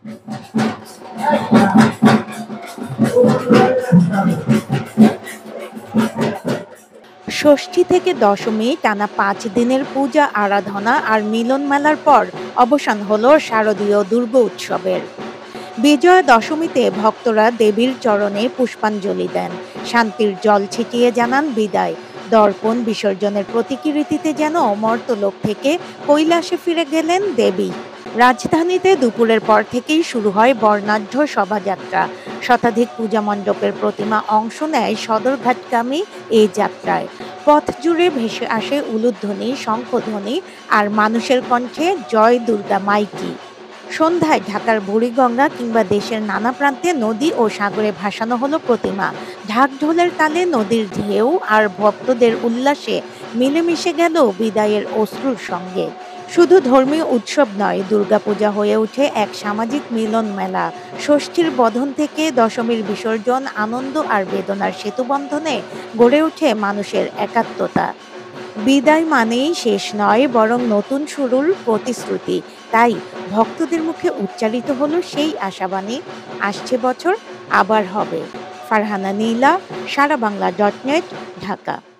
ষষ্ঠী থেকে দশমী টানা ৫ দিনের পূজা আরাধনা আর মিলন মেলার পর অবসান হলো শারদীয় দুর্গোৎসবের। বিজয়া দশমীতে ভক্তরা দেবীর চরণে পুষ্পাঞ্জলি দেন, শান্তির জল ছিটিয়ে জানান বিদায়। দর্পণ বিসর্জনের প্রতীকী রীতিতে যেন মর্ত্যলোক থেকে কৈলাসে ফিরে গেলেন দেবী। রাজধানীতে দুপুরের পর থেকেই শুরু হয় বর্ণাঢ্য শোভাযাত্রা। শতাধিক পূজা মণ্ডপের প্রতিমা অংশ নেয় সদরঘাটগামী এই যাত্রায়। পথ জুড়ে ভেসে আসে উলুধ্বনি, শঙ্খধ্বনি আর মানুষের কণ্ঠে জয় দুর্গা মাইকি। সন্ধ্যায় ঢাকার বুড়িগঙ্গা কিংবা দেশের নানা প্রান্তে নদী ও সাগরে ভাসানো হলো প্রতিমা। ঢাক-ঢোলের তালে নদীর ঢেউ আর ভক্তদের উল্লাসে মিলেমিশে গেল বিদায়ের অশ্রুর সঙ্গে। শুধু ধর্মীয় উৎসব নয়, দুর্গাপূজা হয়ে ওঠে এক সামাজিক মিলন মেলা। ষষ্ঠীর বধন থেকে দশমীর বিসর্জন, আনন্দ আর বেদনার সেতুবন্ধনে গড়ে ওঠে মানুষের একাত্মতা। বিদায় মানেই শেষ নয়, বরং নতুন শুরুর প্রতিশ্রুতি। তাই ভক্তদের মুখে উচ্চারিত হলো সেই আশাবাণী, আসছে বছর আবার হবে। ফারহানা নীলা, সারাবাংলা.net, ঢাকা।